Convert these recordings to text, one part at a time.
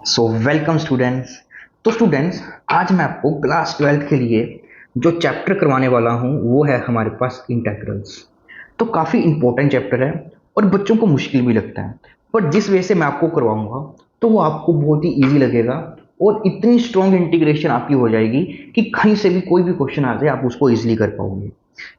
So welcome students. तो students, आज मैं आपको क्लास 12th के लिए जो चैप्टर करवाने वाला हूँ वो है हमारे पास इंटेग्रल्स। तो काफ़ी इंपॉर्टेंट चैप्टर है और बच्चों को मुश्किल भी लगता है, पर जिस वे से मैं आपको करवाऊंगा तो वो आपको बहुत ही ईजी लगेगा और इतनी स्ट्रॉन्ग इंटीग्रेशन आपकी हो जाएगी कि कहीं से भी कोई भी क्वेश्चन आ जाए आप उसको ईजिली कर पाओगे।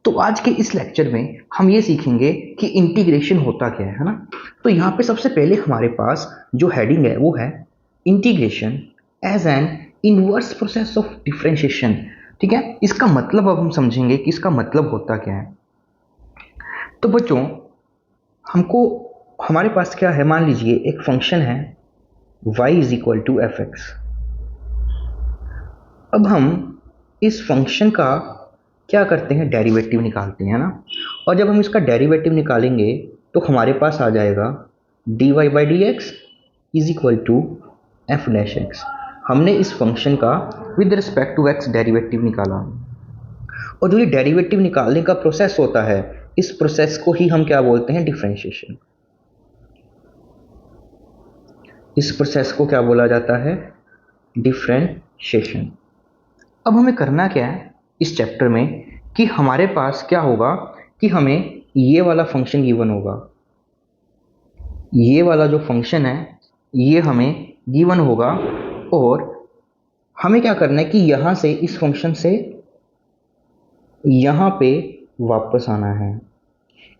तो आज के इस लेक्चर में हम ये सीखेंगे कि इंटीग्रेशन होता क्या है ना। तो यहाँ पे सबसे पहले हमारे पास जो हेडिंग है वो है integration as an inverse process of differentiation. ठीक है, इसका मतलब अब हम समझेंगे कि इसका मतलब होता क्या है। तो बच्चों, हमको हमारे पास क्या है, मान लीजिए एक फंक्शन है y is equal to f x. अब हम इस फंक्शन का क्या करते हैं, डेरिवेटिव निकालते हैं ना। और जब हम इसका डेरिवेटिव निकालेंगे तो हमारे पास आ जाएगा dy by d x is equal to f dash x. हमने इस फंक्शन का with respect to x derivative निकाला। और जो ये डेरिवेटिव निकालने का प्रोसेस होता है, इस प्रोसेस को ही हम क्या बोलते हैं, डिफरेंशिएशन। इस प्रोसेस को क्या बोला जाता है, डिफरेंशिएशन। अब हमें करना क्या है इस चैप्टर में कि हमारे पास क्या होगा कि हमें ये वाला फंक्शन गिवन होगा, ये वाला जो फंक्शन है ये हमें गिवन होगा। और हमें क्या करना है कि यहाँ से इस फंक्शन से यहाँ पे वापस आना है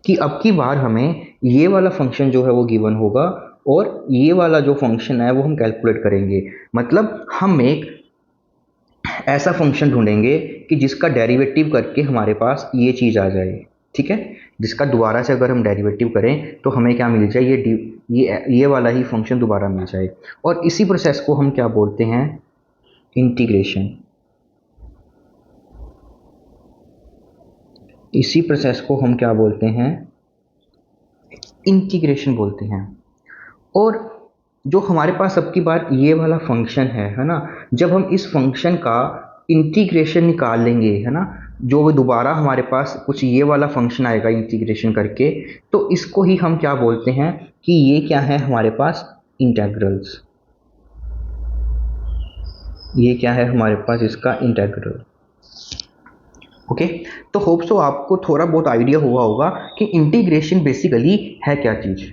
कि अब की बार हमें ये वाला फंक्शन जो है वो गिवन होगा और ये वाला जो फंक्शन है वो हम कैलकुलेट करेंगे। मतलब हम एक ऐसा फंक्शन ढूंढेंगे कि जिसका डेरिवेटिव करके हमारे पास ये चीज़ आ जाए। ठीक है, जिसका दोबारा से अगर हम डेरिवेटिव करें तो हमें क्या मिल जाए, ये वाला ही फंक्शन दोबारा मिल जाए। और इसी प्रोसेस को हम क्या बोलते हैं, इंटीग्रेशन। इसी प्रोसेस को हम क्या बोलते हैं, इंटीग्रेशन बोलते हैं। और जो हमारे पास अब की बार ये वाला फंक्शन है ना, जब हम इस फंक्शन का इंटीग्रेशन निकाल लेंगे है ना, जो दोबारा हमारे पास कुछ ये वाला फंक्शन आएगा इंटीग्रेशन करके, तो इसको ही हम क्या बोलते हैं कि ये क्या है हमारे पास, इंटेग्रल्स। ये क्या है हमारे पास, इसका इंटेग्रल। ओके, तो होप सो आपको थोड़ा बहुत आइडिया हुआ होगा कि इंटीग्रेशन बेसिकली है क्या चीज़।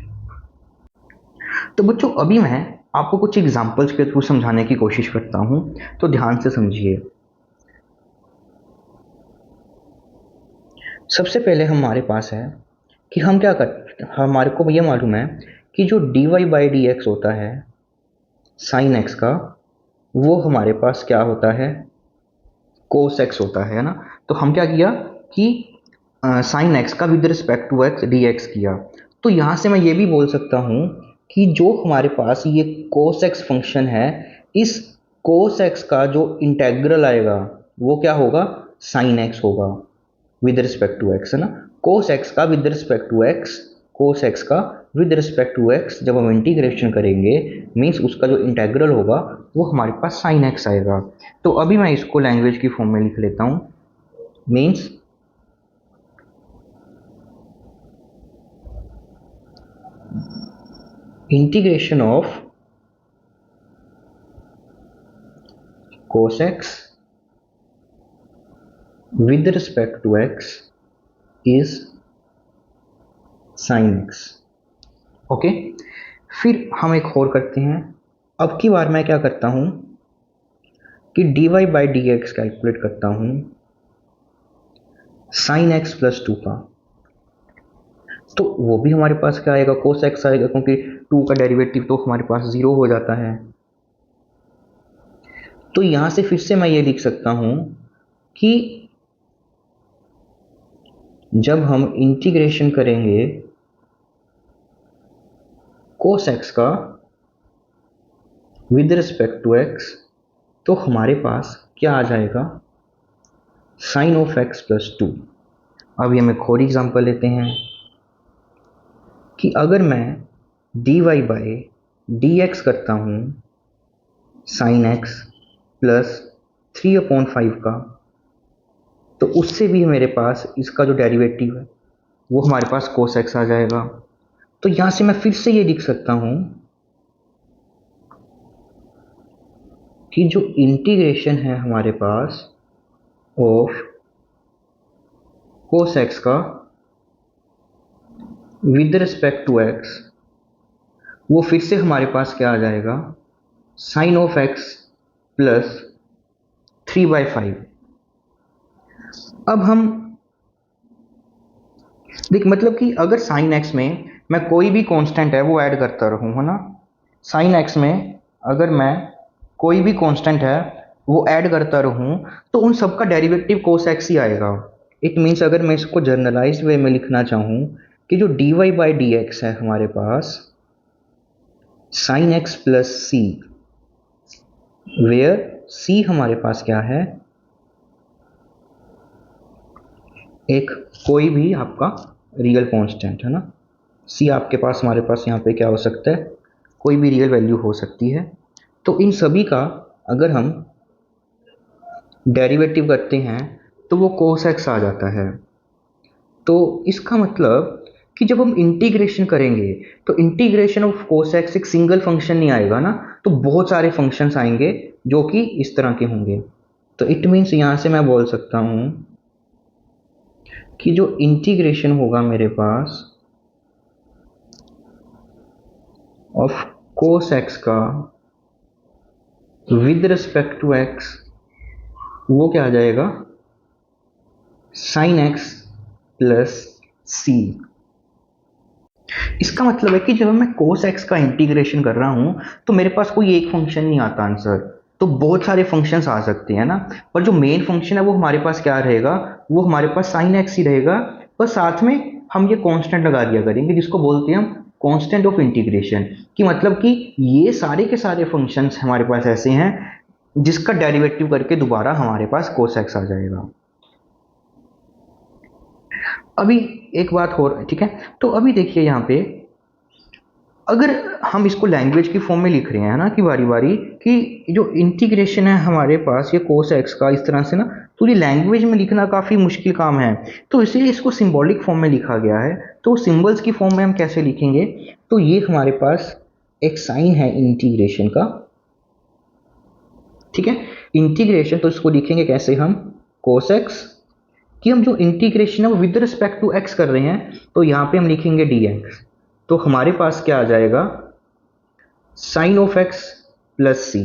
तो बच्चों, अभी मैं आपको कुछ एग्जांपल्स के थ्रू समझाने की कोशिश करता हूं, तो ध्यान से समझिए। सबसे पहले हमारे पास है कि हम क्या कर, हमारे को ये मालूम है कि जो dy बाई डी एक्स होता है साइन एक्स का, वो हमारे पास क्या होता है, कोस एक्स होता है ना। तो हम क्या किया कि साइन एक्स का with respect to x d x किया। तो यहाँ से मैं ये भी बोल सकता हूँ कि जो हमारे पास ये कोस एक्स फंक्शन है, इस कोस एक्स का जो इंटेग्रल आएगा वो क्या होगा, साइन एक्स होगा विद रिस्पेक्ट टू एक्स है ना। कोस एक्स का with respect to x, cos x का विद रिस्पेक्ट टू एक्स जब हम इंटीग्रेशन करेंगे मीन्स उसका जो इंटेग्रल होगा वो हमारे पास साइन एक्स आएगा। तो अभी मैं इसको लैंग्वेज की फॉर्म में लिख लेता हूँ, means integration of cos x with respect to x is sin x। Okay, फिर हम एक और करते हैं। अब की बार मैं क्या करता हूं कि dy by d x calculate करता हूं साइन एक्स प्लस टू का। तो वो भी हमारे पास क्या आएगा, कोस एक्स आएगा, क्योंकि टू का डेरिवेटिव तो हमारे पास जीरो हो जाता है। तो यहां से फिर से मैं ये लिख सकता हूं कि जब हम इंटीग्रेशन करेंगे कोस एक्स का विद रिस्पेक्ट टू एक्स तो हमारे पास क्या आ जाएगा, sine of x plus two. अब ये हम एक और एग्जांपल लेते हैं कि अगर मैं dy बाई डी एक्स करता हूँ साइन एक्स प्लस 3/5 का, तो उससे भी मेरे पास इसका जो डेरिवेटिव है वो हमारे पास कोस एक्स आ जाएगा। तो यहाँ से मैं फिर से ये लिख सकता हूँ कि जो इंटीग्रेशन है हमारे पास ऑफ कोस एक्स का विद रिस्पेक्ट टू एक्स, वो फिर से हमारे पास क्या आ जाएगा, साइन ऑफ एक्स प्लस 3/5। अब हम देख मतलब कि अगर साइन एक्स में मैं कोई भी कांस्टेंट है वो ऐड करता रहूं, है ना, साइन एक्स में अगर मैं कोई भी कांस्टेंट है वो ऐड करता रहूं तो उन सब का डेरिवेटिव कोस एक्स ही आएगा। इट मीन्स अगर मैं इसको जर्नलाइज्ड वे में लिखना चाहूं कि जो dy बाई डी एक्स है हमारे पास sine x plus c, where c हमारे पास क्या है, एक कोई भी आपका रियल कांस्टेंट है ना, सी आपके पास हमारे पास यहाँ पे क्या हो सकता है, कोई भी रियल वैल्यू हो सकती है। तो इन सभी का अगर हम डेरिवेटिव करते हैं तो वो कोस एक्स आ जाता है। तो इसका मतलब कि जब हम इंटीग्रेशन करेंगे तो इंटीग्रेशन ऑफ कोस एक्स एक सिंगल फंक्शन नहीं आएगा ना, तो बहुत सारे फंक्शंस आएंगे जो कि इस तरह के होंगे। तो इट मीन्स यहाँ से मैं बोल सकता हूँ कि जो इंटीग्रेशन होगा मेरे पास ऑफ कोस एक्स का विद रिस्पेक्ट टू एक्स, वो क्या आ जाएगा, साइन एक्स प्लस सी। इसका मतलब है कि जब मैं कोस एक्स का इंटीग्रेशन कर रहा हूं तो मेरे पास कोई एक फंक्शन नहीं आता आंसर, तो बहुत सारे फंक्शंस आ सकते हैं ना, पर जो मेन फंक्शन है वो हमारे पास क्या रहेगा, वो हमारे पास साइन एक्स ही रहेगा। पर साथ में हम ये कांस्टेंट लगा दिया करेंगे जिसको बोलते हैं हम कांस्टेंट ऑफ इंटीग्रेशन, कि मतलब कि ये सारे के सारे फंक्शंस हमारे पास ऐसे हैं जिसका डेरिवेटिव करके दोबारा हमारे पास कोस एक्स आ जाएगा। अभी एक बात और, ठीक है, तो अभी देखिए यहाँ पे अगर हम इसको लैंग्वेज की फॉर्म में लिख रहे हैं ना कि बारी बारी कि जो इंटीग्रेशन है हमारे पास ये कोस एक्स का इस तरह से ना, पूरी लैंग्वेज में लिखना काफ़ी मुश्किल काम है, तो इसीलिए इसको सिंबॉलिक फॉर्म में लिखा गया है। तो सिंबल्स की फॉर्म में हम कैसे लिखेंगे, तो ये हमारे पास एक साइन है इंटीग्रेशन का, ठीक है, इंटीग्रेशन, तो इसको लिखेंगे कैसे हम, कोस एक्स, कि हम जो इंटीग्रेशन है वो विद रिस्पेक्ट टू एक्स कर रहे हैं तो यहाँ पे हम लिखेंगे डी एक्स, तो हमारे पास क्या आ जाएगा, साइन ऑफ एक्स प्लस सी।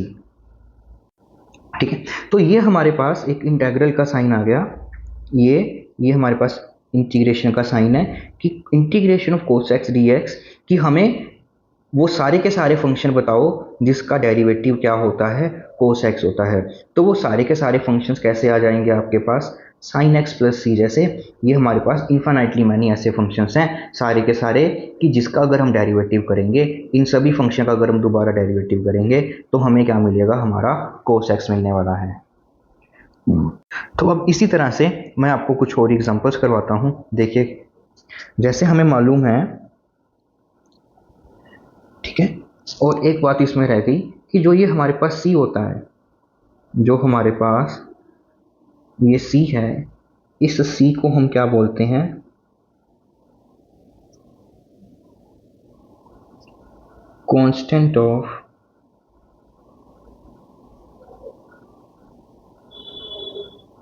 ठीक है, तो ये हमारे पास एक इंटेग्रल का साइन आ गया, ये हमारे पास इंटीग्रेशन का साइन है कि integration of cos x d x, कि हमें वो सारे के सारे फंक्शन बताओ जिसका डेरिवेटिव क्या होता है, कोस एक्स होता है। तो वो सारे के सारे फंक्शंस कैसे आ जाएंगे आपके पास, साइन एक्स प्लस सी जैसे, ये हमारे पास इन्फाइनाइटली मैनी ऐसे फंक्शंस हैं सारे के सारे कि जिसका अगर हम डेरिवेटिव करेंगे, इन सभी फंक्शन का अगर हम दोबारा डेरिवेटिव करेंगे तो हमें क्या मिलेगा, हमारा कोस एक्स मिलने वाला है। तो अब इसी तरह से मैं आपको कुछ और एग्जांपल्स करवाता हूँ। देखिए जैसे हमें मालूम है, ठीक है, और एक बात इसमें रह गई कि जो ये हमारे पास सी होता है, जो हमारे पास ये सी है, इस सी को हम क्या बोलते हैं, कांस्टेंट ऑफ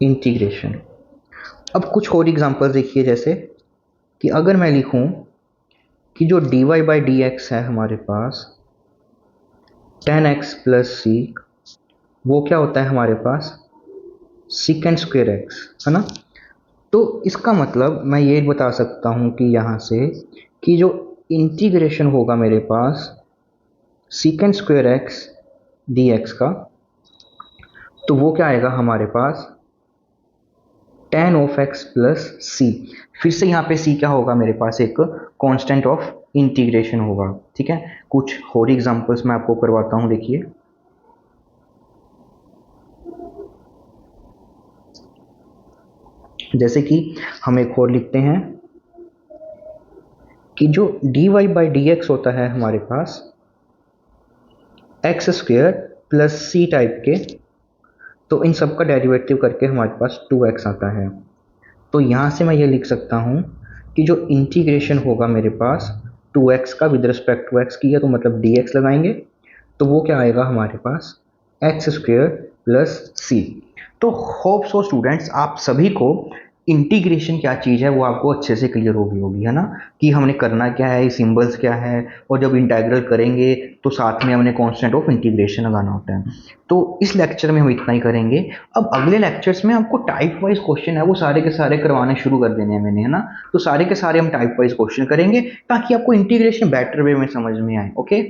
इंटीग्रेशन। अब कुछ और एग्जांपल देखिए, जैसे कि अगर मैं लिखूं कि जो dy बाई डी एक्स है हमारे पास टेन एक्स प्लस सी, वो क्या होता है हमारे पास, सीकेंड स्क्वेयर एक्स, है ना। तो इसका मतलब मैं ये बता सकता हूँ कि यहाँ से कि जो इंटीग्रेशन होगा मेरे पास secant square x d x का, तो वो क्या आएगा हमारे पास tan of x plus c. फिर से यहाँ पे सी क्या होगा मेरे पास, एक कांस्टेंट ऑफ इंटीग्रेशन होगा। ठीक है, कुछ और एग्जांपल्स मैं आपको करवाता हूँ, देखिए जैसे कि हम एक और लिखते हैं कि जो dy बाई डी एक्स होता है हमारे पास x square plus c type के, तो इन सब का डेरिवेटिव करके हमारे पास 2x आता है। तो यहाँ से मैं ये लिख सकता हूँ कि जो इंटीग्रेशन होगा मेरे पास 2x का विद रिस्पेक्ट टू x किया, तो मतलब dx लगाएंगे, तो वो क्या आएगा हमारे पास एक्स स्क्वेयर प्लस सी। तो होप सो स्टूडेंट्स आप सभी को इंटीग्रेशन क्या चीज़ है वो आपको अच्छे से क्लियर होगी, है ना, कि हमने करना क्या है, सिंबल्स क्या है, और जब इंटीग्रल करेंगे तो साथ में हमने कांस्टेंट ऑफ इंटीग्रेशन लगाना होता है। तो इस लेक्चर में हम इतना ही करेंगे। अब अगले लेक्चर्स में आपको टाइप वाइज क्वेश्चन है वो सारे के सारे करवाने शुरू कर देने हैं मैंने, है ना। तो सारे के सारे हम टाइप वाइज क्वेश्चन करेंगे ताकि आपको इंटीग्रेशन बेटर वे में समझ में आए। ओके,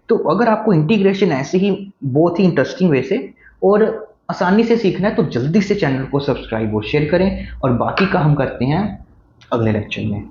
तो अगर आपको इंटीग्रेशन ऐसे ही बहुत ही इंटरेस्टिंग वे से और आसानी से सीखना है तो जल्दी से चैनल को सब्सक्राइब और शेयर करें, और बाकी का हम करते हैं अगले लेक्चर में।